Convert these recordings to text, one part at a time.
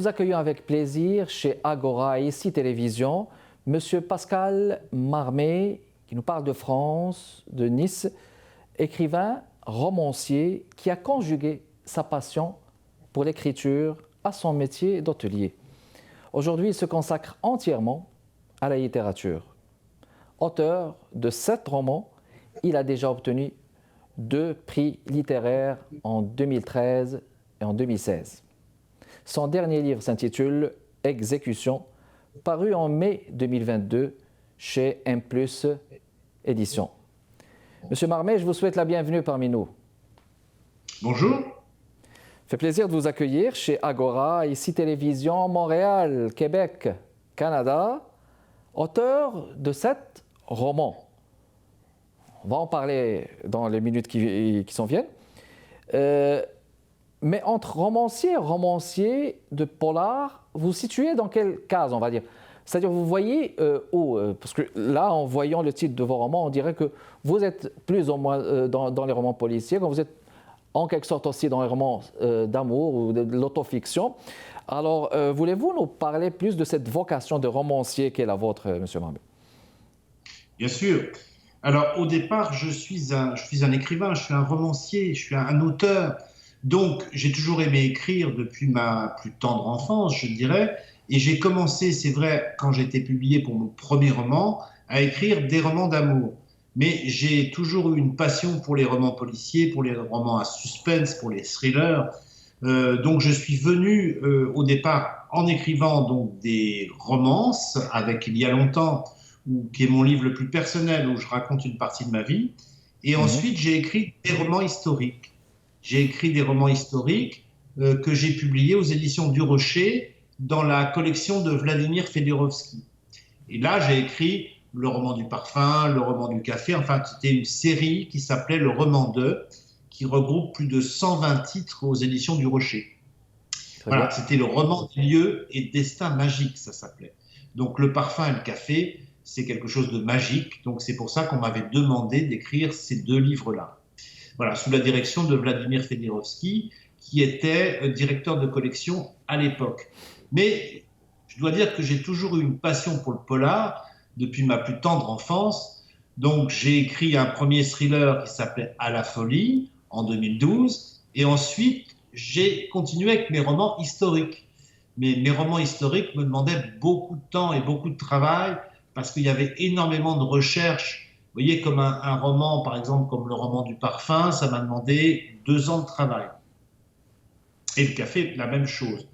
nous accueillons avec plaisir chez Agora et ici Télévision, Monsieur Pascal Marmé, qui nous parle de France, de Nice, écrivain, romancier, qui a conjugué sa passion pour l'écriture à son métier d'hôtelier. Aujourd'hui, il se consacre entièrement à la littérature. Auteur de 7 romans, il a déjà obtenu 2 prix littéraires en 2013 et en 2016. Son dernier livre s'intitule « Exécution », paru en mai 2022 chez M+ Éditions. Monsieur Marmé, je vous souhaite la bienvenue parmi nous. Bonjour. Fait plaisir de vous accueillir chez Agora, ici Télévision, Montréal, Québec, Canada, auteur de 7 romans. On va en parler dans les minutes qui s'en viennent. Mais entre romancier de polar, vous vous situez dans quelle case, on va dire? C'est-à-dire, vous voyez où? Parce que là, en voyant le titre de vos romans, on dirait que vous êtes plus ou moins dans les romans policiers, quand vous êtes en quelque sorte aussi dans les romans d'amour ou de l'autofiction. Alors, voulez-vous nous parler plus de cette vocation de romancier qui est la vôtre, M. Marmé? Bien sûr. Alors, au départ, je suis un écrivain, je suis un romancier, je suis un auteur. Donc, j'ai toujours aimé écrire depuis ma plus tendre enfance, je dirais. Et j'ai commencé, c'est vrai, quand j'ai été publié pour mon premier roman, à écrire des romans d'amour. Mais j'ai toujours eu une passion pour les romans policiers, pour les romans à suspense, pour les thrillers. Donc, je suis venu au départ en écrivant donc des romances, avec Il y a longtemps, qui est mon livre le plus personnel, où je raconte une partie de ma vie. Et ensuite, j'ai écrit des romans historiques. J'ai écrit des romans historiques que j'ai publiés aux éditions du Rocher dans la collection de Vladimir Fedorovski. Et là, j'ai écrit le roman du parfum, le roman du café, enfin, c'était une série qui s'appelait Le Roman 2, qui regroupe plus de 120 titres aux éditions du Rocher. Voilà, c'était le roman des lieux et destin magique, ça s'appelait. Donc, le parfum et le café, c'est quelque chose de magique. Donc, c'est pour ça qu'on m'avait demandé d'écrire ces 2 livres-là. Voilà, sous la direction de Vladimir Fedorovski, qui était directeur de collection à l'époque. Mais je dois dire que j'ai toujours eu une passion pour le polar depuis ma plus tendre enfance. Donc j'ai écrit un premier thriller qui s'appelait À la folie en 2012. Et ensuite, j'ai continué avec mes romans historiques. Mais mes romans historiques me demandaient beaucoup de temps et beaucoup de travail parce qu'il y avait énormément de recherches. Vous voyez, comme un roman, par exemple, comme le roman du parfum, ça m'a demandé 2 ans de travail. Et le café, la même chose.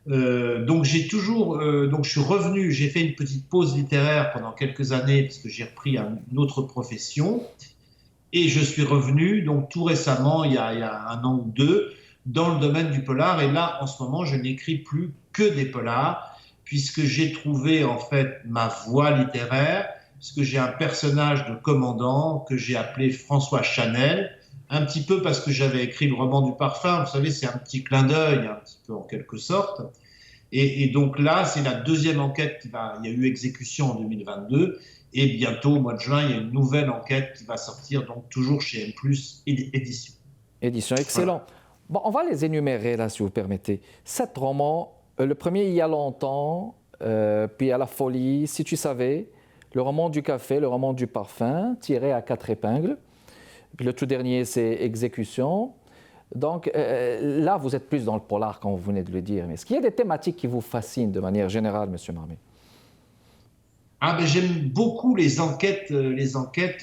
Donc j'ai toujours, donc je suis revenu, j'ai fait une petite pause littéraire pendant quelques années parce que j'ai repris une autre profession. Et je suis revenu, donc tout récemment, il y a 1 an ou 2, dans le domaine du polar. Et là, en ce moment, je n'écris plus que des polars, puisque j'ai trouvé en fait ma voie littéraire, puisque j'ai un personnage de commandant que j'ai appelé François Chanel, un petit peu parce que j'avais écrit le roman du parfum. Vous savez, c'est un petit clin d'œil, un petit peu en quelque sorte. Et donc là, c'est la 2e enquête il y a eu exécution en 2022. Et bientôt, au mois de juin, il y a une nouvelle enquête qui va sortir, donc toujours chez M+ Éditions. Édition, excellent. Voilà. Bon, on va les énumérer là, si vous permettez. 7 romans. Le premier, Il y a longtemps, puis À la folie, Si tu savais, le roman du café, le roman du parfum, tiré à 4 épingles. Puis le tout dernier, c'est Exécution. Donc là, vous êtes plus dans le polar, comme vous venez de le dire. Mais est-ce qu'il y a des thématiques qui vous fascinent de manière générale, M. Marmé? Ah ben j'aime beaucoup les enquêtes,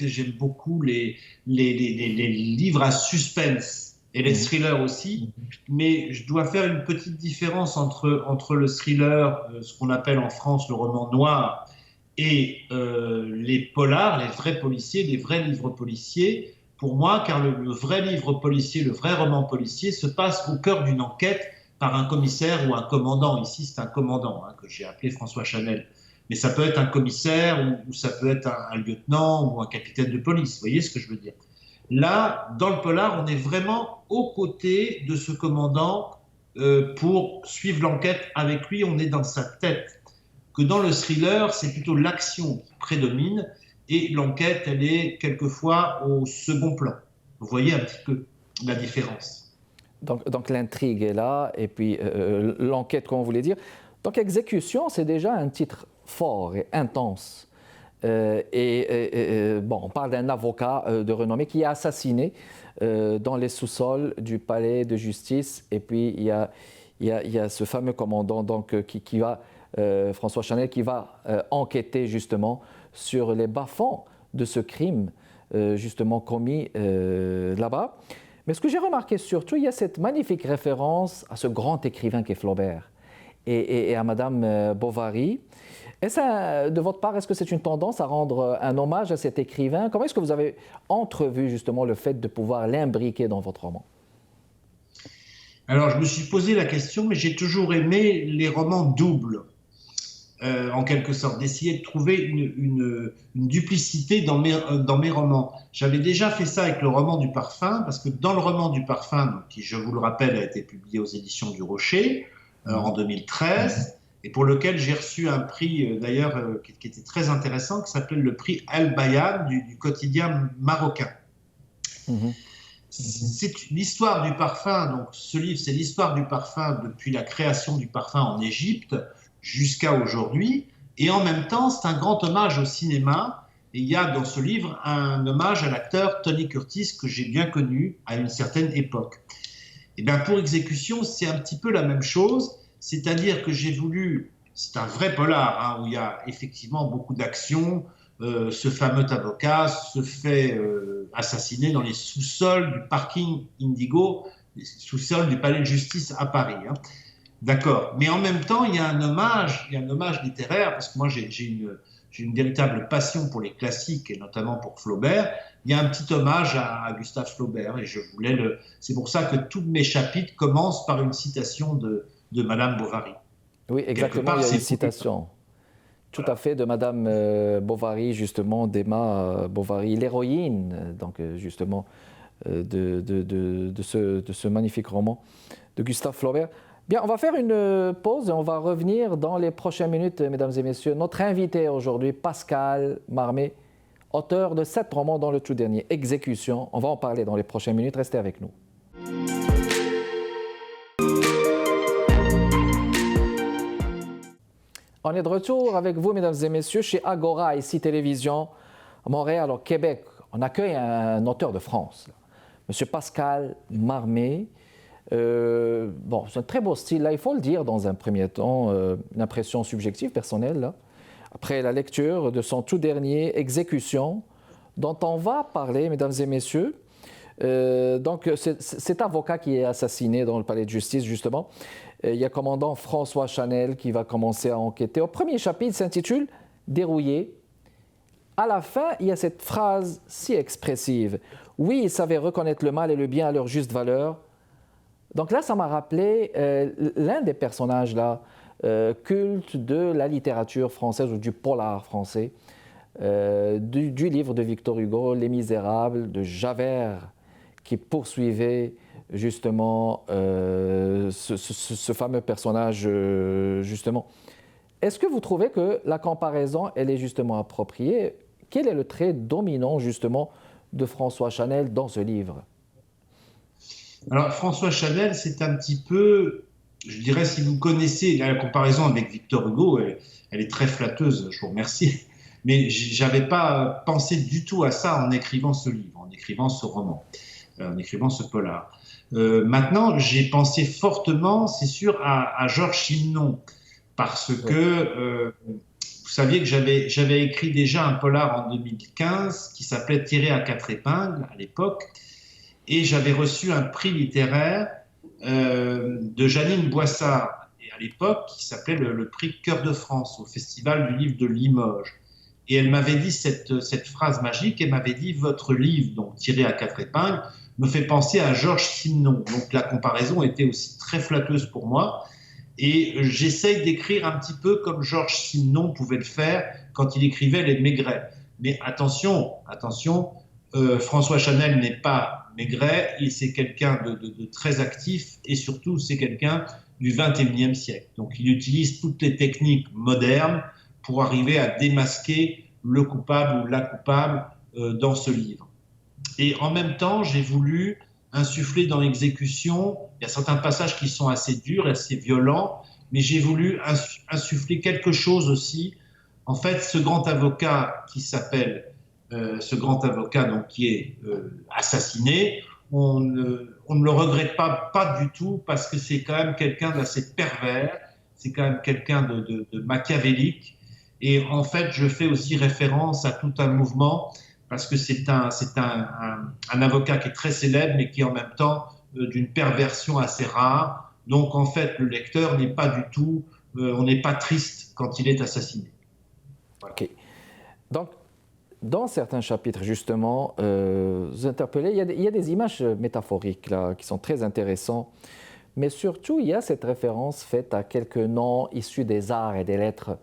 j'aime beaucoup les livres à suspense et les thrillers aussi. Mais je dois faire une petite différence entre le thriller, ce qu'on appelle en France le roman noir, et les polars, les vrais policiers, les vrais livres policiers. Pour moi, car le vrai livre policier, le vrai roman policier se passe au cœur d'une enquête par un commissaire ou un commandant. Ici, c'est un commandant que j'ai appelé François Chanel. Mais ça peut être un commissaire ou ça peut être un lieutenant ou un capitaine de police. Vous voyez ce que je veux dire? Là, dans le polar, on est vraiment aux côtés de ce commandant pour suivre l'enquête avec lui. On est dans sa tête. Que dans le thriller, c'est plutôt l'action qui prédomine et l'enquête, elle est quelquefois au second plan. Vous voyez un petit peu la différence. Donc l'intrigue est là, et puis l'enquête, comme on voulait dire. Donc exécution, c'est déjà un titre fort et intense. Bon, on parle d'un avocat de renommée qui est assassiné dans les sous-sols du palais de justice. Et puis il y a ce fameux commandant donc, qui va, François Chanel, qui va enquêter justement sur les bas-fonds de ce crime justement commis là-bas. Mais ce que j'ai remarqué surtout, il y a cette magnifique référence à ce grand écrivain qu'est Flaubert et à Madame Bovary. De votre part, est-ce que c'est une tendance à rendre un hommage à cet écrivain? Comment est-ce que vous avez entrevu justement le fait de pouvoir l'imbriquer dans votre roman? Alors, je me suis posé la question, mais j'ai toujours aimé les romans doubles, en quelque sorte, d'essayer de trouver une duplicité dans mes romans. J'avais déjà fait ça avec le roman du parfum, parce que dans le roman du parfum, donc, qui, je vous le rappelle, a été publié aux éditions du Rocher en 2013, et pour lequel j'ai reçu un prix, d'ailleurs, qui était très intéressant, qui s'appelle le prix Al-Bayan du quotidien marocain. C'est l'histoire du parfum, donc ce livre, c'est l'histoire du parfum depuis la création du parfum en Égypte jusqu'à aujourd'hui, et en même temps, c'est un grand hommage au cinéma, et il y a dans ce livre un hommage à l'acteur Tony Curtis, que j'ai bien connu à une certaine époque. Et bien pour Exécution, c'est un petit peu la même chose, c'est-à-dire que j'ai voulu, c'est un vrai polar, hein, où il y a effectivement beaucoup d'action. Ce fameux avocat se fait assassiner dans les sous-sols du parking Indigo, les sous-sols du palais de justice à Paris. Hein. D'accord. Mais en même temps, il y a un hommage littéraire, parce que moi j'ai une véritable passion pour les classiques, et notamment pour Flaubert. Il y a un petit hommage à Gustave Flaubert, et c'est pour ça que tous mes chapitres commencent par une citation de Madame Bovary. Oui, exactement, il y a une citation. Tout à fait, de Madame Bovary, justement, d'Emma Bovary, l'héroïne, donc justement, de ce magnifique roman de Gustave Flaubert. Bien, on va faire une pause et on va revenir dans les prochaines minutes, mesdames et messieurs. Notre invité aujourd'hui, Pascal Marmé, auteur de 7 romans, dont le tout dernier, Exécution. On va en parler dans les prochaines minutes. Restez avec nous. On est de retour avec vous, mesdames et messieurs, chez Agora, ici Télévision, à Montréal, au Québec. On accueille un auteur de France, M. Pascal Marmé. Bon, c'est un très beau style, là, il faut le dire dans un premier temps, une impression subjective, personnelle, là. Après la lecture de son tout dernier, Exécution, dont on va parler, mesdames et messieurs. Donc, cet avocat qui est assassiné dans le palais de justice, justement, il y a commandant François Chanel qui va commencer à enquêter. Au premier chapitre, il s'intitule « Dérouillé ». À la fin, il y a cette phrase si expressive. « Oui, il savait reconnaître le mal et le bien à leur juste valeur. » Donc là, ça m'a rappelé l'un des personnages là, cultes de la littérature française ou du polar français, du livre de Victor Hugo, Les Misérables, de Javert, qui poursuivait justement ce fameux personnage, justement. Est-ce que vous trouvez que la comparaison, elle est justement appropriée? Quel est le trait dominant, justement, de François Chanel dans ce livre? Alors, François Chanel, c'est un petit peu, je dirais, si vous connaissez la comparaison avec Victor Hugo, elle est très flatteuse, je vous remercie, mais je n'avais pas pensé du tout à ça en écrivant ce livre, en écrivant ce roman, en écrivant ce polar. Maintenant, j'ai pensé fortement, c'est sûr, à Georges Simenon, parce que vous saviez que j'avais écrit déjà un polar en 2015 qui s'appelait Tiré à 4 épingles à l'époque, et j'avais reçu un prix littéraire de Janine Boissard, et à l'époque, qui s'appelait le prix Cœur de France au Festival du livre de Limoges. Et elle m'avait dit cette phrase magique, elle m'avait dit « Votre livre, donc Tiré à 4 épingles, me fait penser à Georges Simenon ». Donc la comparaison était aussi très flatteuse pour moi. Et j'essaye d'écrire un petit peu comme Georges Simenon pouvait le faire quand il écrivait Les Maigret. Mais attention, François Chanel n'est pas Maigret, c'est quelqu'un de très actif et surtout c'est quelqu'un du XXIe siècle. Donc il utilise toutes les techniques modernes pour arriver à démasquer le coupable ou la coupable dans ce livre. Et en même temps, j'ai voulu insuffler dans l'exécution. Il y a certains passages qui sont assez durs, assez violents, mais j'ai voulu insuffler quelque chose aussi. En fait, ce grand avocat donc, qui est assassiné, on ne le regrette pas du tout parce que c'est quand même quelqu'un d'assez pervers, c'est quand même quelqu'un de machiavélique. Et en fait, je fais aussi référence à tout un mouvement parce que c'est un avocat qui est très célèbre, mais qui est en même temps d'une perversion assez rare. Donc en fait, le lecteur n'est pas du tout, on n'est pas triste quand il est assassiné. Voilà. Ok. Donc, dans certains chapitres, justement, vous interpellez, il y a des images métaphoriques là, qui sont très intéressantes, mais surtout, il y a cette référence faite à quelques noms issus des arts et des lettres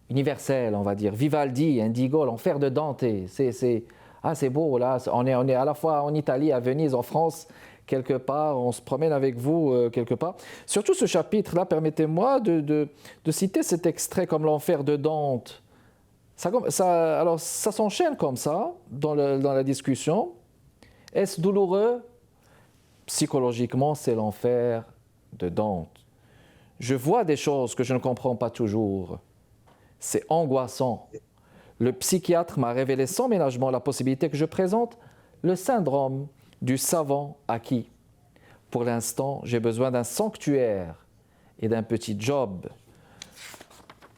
universels, on va dire. Vivaldi, Indigo, l'enfer de Dante. C'est beau, là. On est à la fois en Italie, à Venise, en France, quelque part. On se promène avec vous, quelque part. Surtout ce chapitre-là, permettez-moi de citer cet extrait comme l'enfer de Dante. Alors, ça s'enchaîne comme ça, dans la discussion. Est-ce douloureux? Psychologiquement, c'est l'enfer de Dante. Je vois des choses que je ne comprends pas toujours. C'est angoissant. Le psychiatre m'a révélé sans ménagement la possibilité que je présente le syndrome du savant acquis. Pour l'instant, j'ai besoin d'un sanctuaire et d'un petit job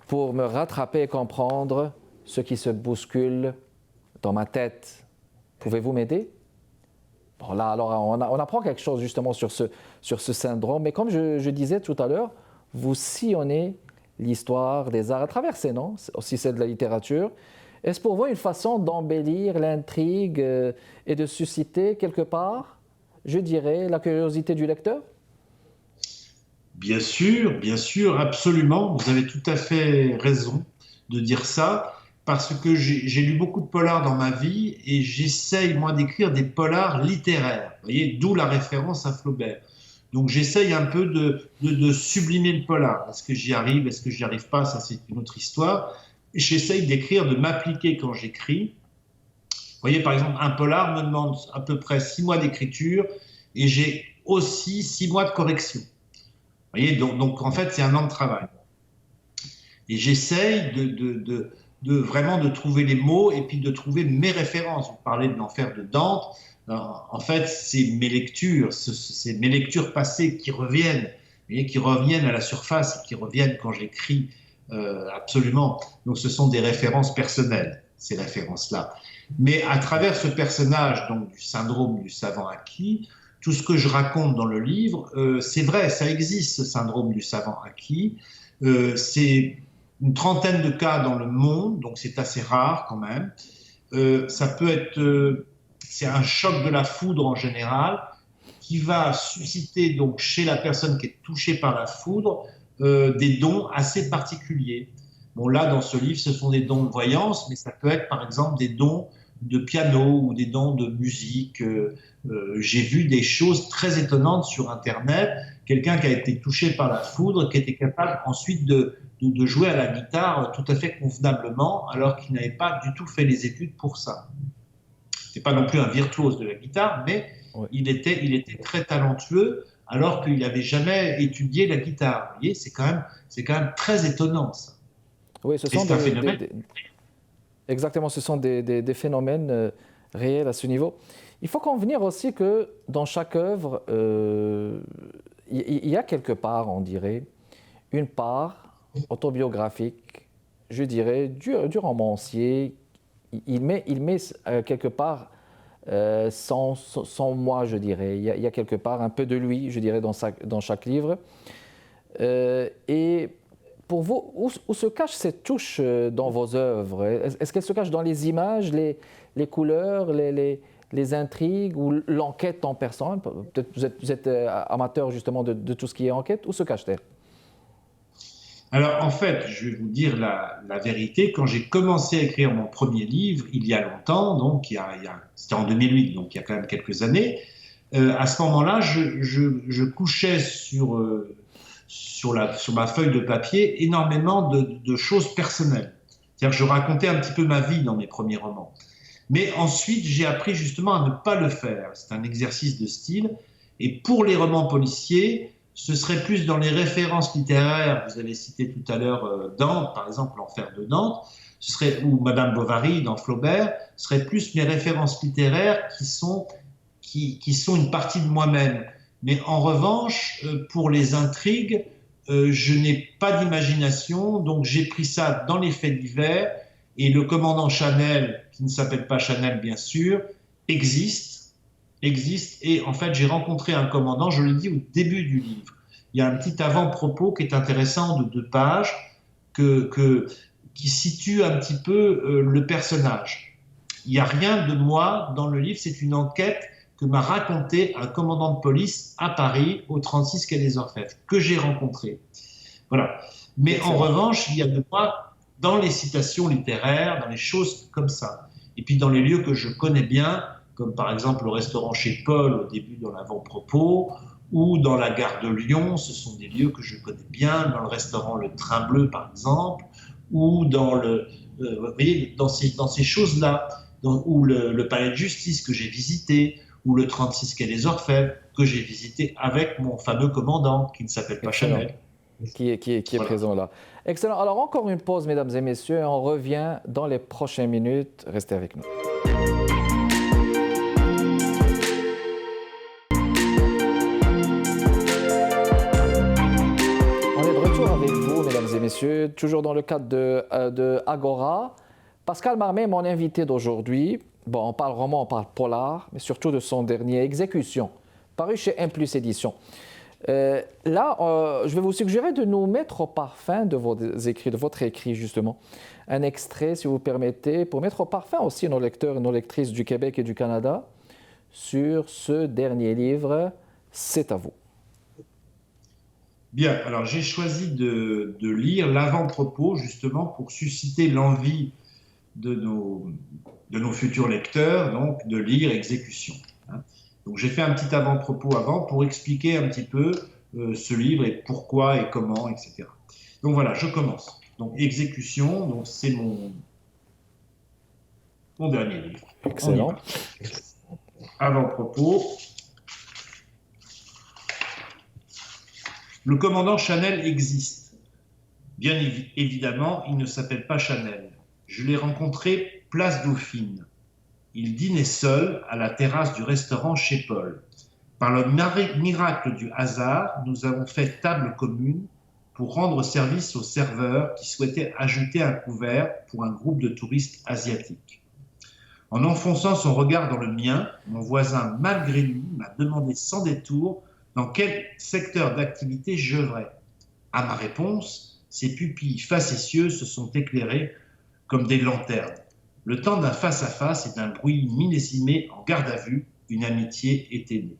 pour me rattraper et comprendre ce qui se bouscule dans ma tête. Pouvez-vous m'aider? Bon, là, alors, on apprend quelque chose justement sur ce syndrome, mais comme je disais tout à l'heure, vous sillonnez l'histoire des arts à travers ces noms, aussi celle de la littérature. Est-ce pour vous une façon d'embellir l'intrigue et de susciter quelque part, je dirais, la curiosité du lecteur? Bien sûr, absolument. Vous avez tout à fait raison de dire ça, parce que j'ai lu beaucoup de polars dans ma vie et j'essaye, moi, d'écrire des polars littéraires. Vous voyez, d'où la référence à Flaubert. Donc j'essaye un peu de sublimer le polar. Est-ce que j'y arrive? Est-ce que j'y arrive pas? Ça, c'est une autre histoire. J'essaye d'écrire, de m'appliquer quand j'écris. Vous voyez, par exemple, un polar me demande à peu près 6 mois d'écriture et j'ai aussi 6 mois de correction. Vous voyez, donc en fait, c'est un an de travail. Et j'essaye vraiment de trouver les mots et puis de trouver mes références. Vous parlez de l'enfer de Dante. En fait, c'est mes lectures passées qui reviennent, qui reviennent à la surface, qui reviennent quand j'écris, absolument. Donc, ce sont des références personnelles, ces références-là. Mais à travers ce personnage, donc du syndrome du savant acquis, tout ce que je raconte dans le livre, c'est vrai, ça existe, ce syndrome du savant acquis. C'est une trentaine de cas dans le monde, donc c'est assez rare quand même. Ça peut être... c'est un choc de la foudre en général qui va susciter donc chez la personne qui est touchée par la foudre des dons assez particuliers. Bon, là, dans ce livre, ce sont des dons de voyance, mais ça peut être par exemple des dons de piano ou des dons de musique. J'ai vu des choses très étonnantes sur Internet. Quelqu'un qui a été touché par la foudre, qui était capable ensuite de jouer à la guitare tout à fait convenablement, alors qu'il n'avait pas du tout fait les études pour ça. C'est pas non plus un virtuose de la guitare, mais oui, il était très talentueux alors qu'il n'avait jamais étudié la guitare. Vous voyez, c'est quand même très étonnant, ça. Oui, ce sont exactement, ce sont des phénomènes réels à ce niveau. Il faut convenir aussi que dans chaque œuvre, il y a quelque part, on dirait, une part autobiographique, je dirais, du romancier. Il met quelque part son moi, je dirais. Il y a quelque part un peu de lui, je dirais, dans chaque livre. Et pour vous, où se cache cette touche dans vos œuvres? Est-ce qu'elle se cache dans les images, les couleurs, les intrigues ou l'enquête en personne? Peut-être vous êtes amateur justement de tout ce qui est enquête. Où se cache-t-elle? Alors, en fait, je vais vous dire la vérité. Quand j'ai commencé à écrire mon premier livre, il y a longtemps, donc c'était en 2008, donc il y a quand même quelques années, à ce moment-là, je couchais sur ma feuille de papier énormément de choses personnelles. C'est-à-dire que je racontais un petit peu ma vie dans mes premiers romans. Mais ensuite, j'ai appris justement à ne pas le faire. C'est un exercice de style. Et pour les romans policiers, ce serait plus dans les références littéraires. Vous avez cité tout à l'heure Dante, par exemple, l'Enfer de Dante, ou Madame Bovary dans Flaubert. Ce serait plus mes références littéraires qui sont une partie de moi-même. Mais en revanche, pour les intrigues, je n'ai pas d'imagination, donc j'ai pris ça dans les faits divers. Et le commandant Chanel, qui ne s'appelle pas Chanel bien sûr, existe. Et en fait, j'ai rencontré un commandant, je le dis au début du livre. Il y a un petit avant-propos qui est intéressant de 2 pages, qui situe un petit peu le personnage. Il n'y a rien de moi dans le livre, c'est une enquête que m'a raconté un commandant de police à Paris, au 36 quai des Orfèvres, que j'ai rencontré. Voilà. Mais en revanche, il y a de moi dans les citations littéraires, dans les choses comme ça. Et puis dans les lieux que je connais bien, comme par exemple le restaurant chez Paul au début dans l'avant-propos, ou dans la gare de Lyon, ce sont des lieux que je connais bien, dans le restaurant Le Train Bleu par exemple, ou dans vous voyez, dans ces choses-là, ou le palais de justice que j'ai visité, ou le 36 quai des Orfèvres que j'ai visité avec mon fameux commandant qui ne s'appelle pas Chanel. Qui est présent là. Excellent. Alors encore une pause, mesdames et messieurs, et on revient dans les prochaines minutes. Restez avec nous. On est de retour avec vous, mesdames et messieurs, toujours dans le cadre de Agora. Pascal Marmé est mon invité d'aujourd'hui. Bon, on parle roman, on parle polar, mais surtout de son dernier, Exécution, paru chez M+ Éditions. Je vais vous suggérer de nous mettre au parfum de votre écrit, justement. Un extrait, si vous permettez, pour mettre au parfum aussi nos lecteurs et nos lectrices du Québec et du Canada sur ce dernier livre. C'est à vous. Bien, alors j'ai choisi de lire l'avant-propos, justement, pour susciter l'envie de nos futurs lecteurs, donc de lire Exécution. Donc j'ai fait un petit avant-propos avant pour expliquer un petit peu ce livre et pourquoi et comment, etc. Donc voilà, je commence. Donc Exécution, donc c'est mon dernier livre. Excellent. Avant-propos. Le commandant Chanel existe. Bien évidemment, il ne s'appelle pas Chanel. Je l'ai rencontré place Dauphine. Il dînait seul à la terrasse du restaurant chez Paul. Par le miracle du hasard, nous avons fait table commune pour rendre service au serveur qui souhaitait ajouter un couvert pour un groupe de touristes asiatiques. En enfonçant son regard dans le mien, mon voisin, malgré lui, m'a demandé sans détour dans quel secteur d'activité j'œuvrais. À ma réponse, ses pupilles facétieuses se sont éclairées comme des lanternes. Le temps d'un face-à-face et d'un bruit millésimé en garde à vue, une amitié était née.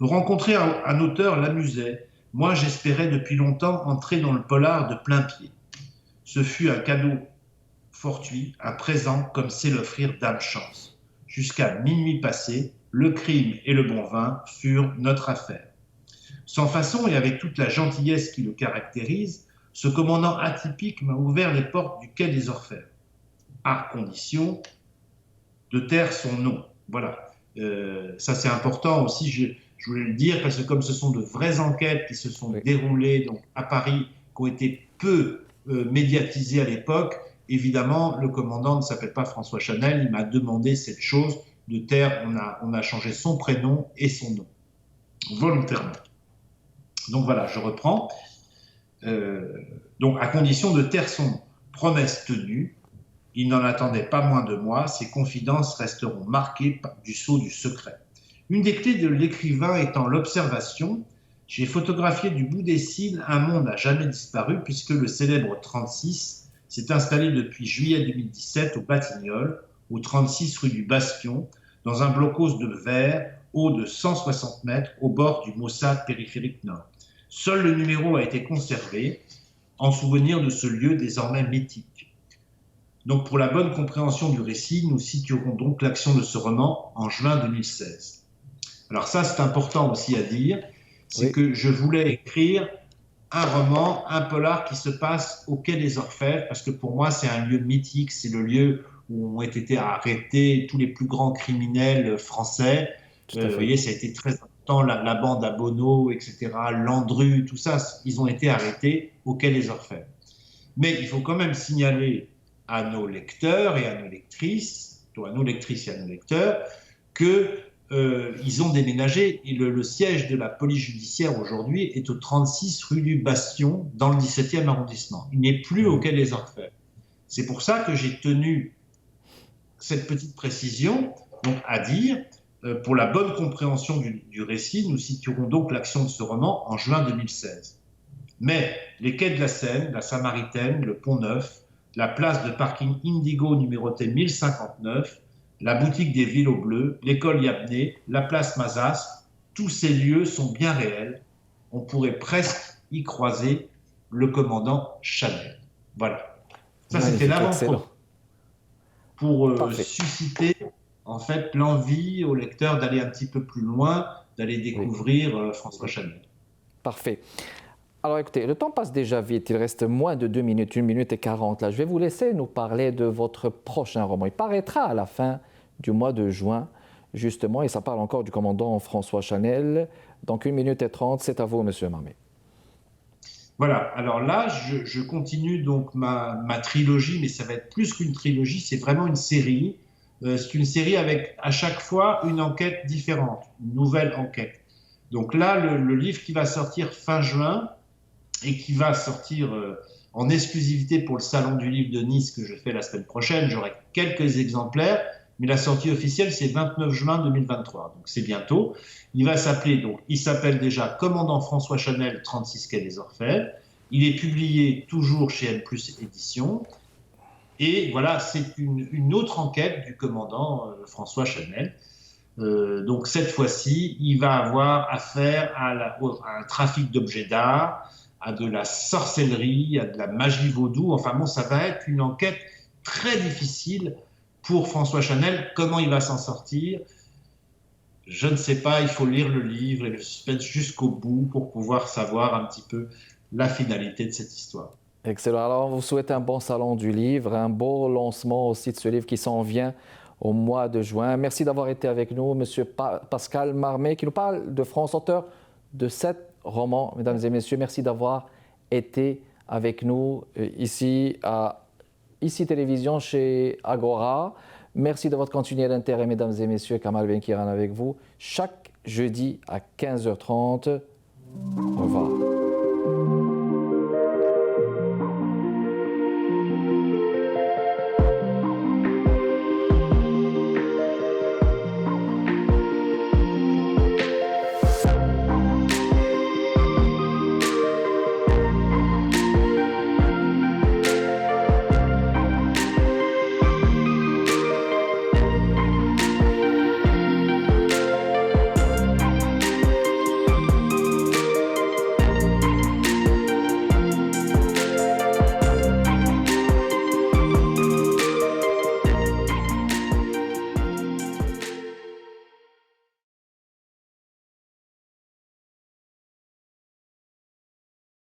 Rencontrer un auteur l'amusait. Moi, j'espérais depuis longtemps entrer dans le polar de plein pied. Ce fut un cadeau fortuit, un présent comme sait l'offrir Dame Chance. Jusqu'à minuit passé, le crime et le bon vin furent notre affaire. Sans façon et avec toute la gentillesse qui le caractérise, ce commandant atypique m'a ouvert les portes du quai des Orfèvres, à condition de taire son nom. Voilà. Ça, c'est important aussi, je voulais le dire, parce que comme ce sont de vraies enquêtes qui se sont déroulées donc, à Paris, qui ont été peu médiatisées à l'époque, évidemment, le commandant ne s'appelle pas François Chanel, il m'a demandé cette chose de taire, on a changé son prénom et son nom, volontairement. Donc voilà, je reprends. Donc à condition de taire son nom. Promesse tenue, il n'en attendait pas moins de moi, ses confidences resteront marquées du sceau du secret. Une des clés de l'écrivain étant l'observation, j'ai photographié du bout des cils un monde à jamais disparu puisque le célèbre 36 s'est installé depuis juillet 2017 au Batignolles, au 36 rue du Bastion, dans un blocos de verre haut de 160 mètres au bord du Maussade périphérique nord. Seul le numéro a été conservé en souvenir de ce lieu désormais mythique. Donc pour la bonne compréhension du récit, nous situerons donc l'action de ce roman en juin 2016. Alors ça, c'est important aussi à dire, c'est que je voulais écrire un roman, un polar qui se passe au quai des Orfèvres, parce que pour moi, c'est un lieu mythique, c'est le lieu où ont été arrêtés tous les plus grands criminels français. Tout à Vous fait. voyez, ça a été très important, la bande à Bono, etc., Landru, tout ça, ils ont été arrêtés au Quai des Orfèvres. Mais il faut quand même signaler à nos lecteurs et à nos lectrices, plutôt à nos lectrices et à nos lecteurs, qu'ils ont déménagé et le siège de la police judiciaire aujourd'hui est au 36 rue du Bastion, dans le 17e arrondissement. Il n'est plus au Quai des Orfèvres. C'est pour ça que j'ai tenu cette petite précision, donc à dire, pour la bonne compréhension du récit, nous situerons donc l'action de ce roman en juin 2016. Mais les quais de la Seine, la Samaritaine, le Pont-Neuf, la place de parking Indigo numérotée 1059, la boutique des Villes Bleues, l'école Yabné, la place Mazas, tous ces lieux sont bien réels. On pourrait presque y croiser le commandant Chanel. Voilà. Ça, c'était l'avant-propos pour susciter en fait l'envie au lecteur d'aller un petit peu plus loin, d'aller découvrir François Chanel. Parfait. Alors écoutez, le temps passe déjà vite, il reste moins de 2 minutes, 1 minute et 40. Là, je vais vous laisser nous parler de votre prochain roman. Il paraîtra à la fin du mois de juin, justement, et ça parle encore du commandant François Chanel. Donc 1 minute et 30, c'est à vous, Monsieur Marmé. Voilà, alors là, je continue donc ma trilogie, mais ça va être plus qu'une trilogie, c'est vraiment une série. C'est une série avec à chaque fois une enquête différente, une nouvelle enquête. Donc là, le livre qui va sortir fin juin, et qui va sortir en exclusivité pour le Salon du Livre de Nice que je fais la semaine prochaine. J'aurai quelques exemplaires, mais la sortie officielle, c'est 29 juin 2023, donc c'est bientôt. Il s'appelle déjà Commandant François Chanel, 36 quai des Orfèvres. Il est publié toujours chez N+ Éditions. Et voilà, c'est une autre enquête du commandant François Chanel. Donc cette fois-ci, il va avoir affaire à un trafic d'objets d'art, à de la sorcellerie, à de la magie vaudou. Enfin bon, ça va être une enquête très difficile pour François Chanel. Comment il va s'en sortir? Je ne sais pas, il faut lire le livre et le suspense jusqu'au bout pour pouvoir savoir un petit peu la finalité de cette histoire. Excellent. Alors, on vous souhaite un bon salon du livre, un beau lancement aussi de ce livre qui s'en vient au mois de juin. Merci d'avoir été avec nous, Monsieur Pascal Marmé, qui nous parle de France, auteur de 7 romans. Mesdames et messieurs, merci d'avoir été avec nous ici à ICI Télévision chez Agora. Merci de votre continuel d'intérêt, mesdames et messieurs. Kamal Benkiran avec vous, chaque jeudi à 15h30. Au revoir.